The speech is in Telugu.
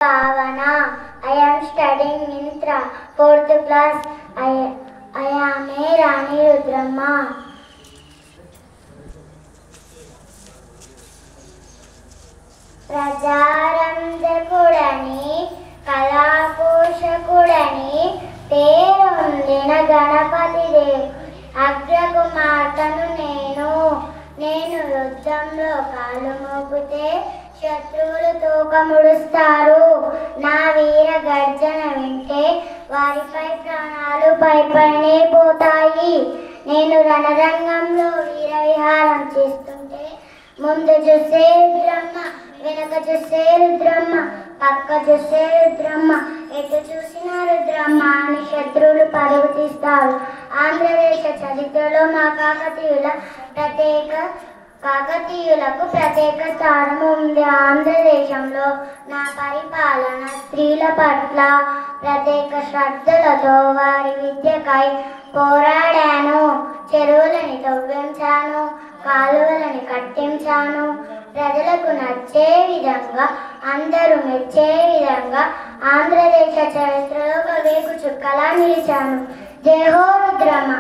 Bhavana. I am studying in 4th class. I am a Rani Rudramma. ప్రజారంజకుడని కళాపోషకుడని పేరొందిన గణపతి దేవ్ అగ్రకుమార్తెను నేను యుద్ధంలో కాలు మోపితే శత్రువులు తోక ముడుస్తారు. నా వీర గర్జన వింటే వారిపై ప్రాణాలు పైపైనే పోతాయి. నేను రణరంగంలో వీర విహారం చేస్తుంటే ముందు చూసే రుద్రమ్మ, వెనక చూసే రుద్రమ్మ, పక్క చూసే రుద్రమ్మ, ఎటు చూసిన రుద్రమ్మ అని శత్రువులు పరుగు తీస్తారు. ఆంధ్రదేశ చరిత్రలో మా కాకతీయులకు ప్రత్యేక స్థానం ఉంది. ఆంధ్రదేశంలో నా పరిపాలన స్త్రీల పట్ల ప్రత్యేక శ్రద్ధలతో వారి విద్యకై పోరాడాను. చెరువులని తవ్వించాను, కాలువలని కట్టించాను. ప్రజలకు నచ్చే విధంగా, అందరూ మెచ్చే విధంగా ఆంధ్రదేశ చరిత్రలో ఒక వేగు చుక్కలా నిలిచాను. జై హో రుద్రమ్మ.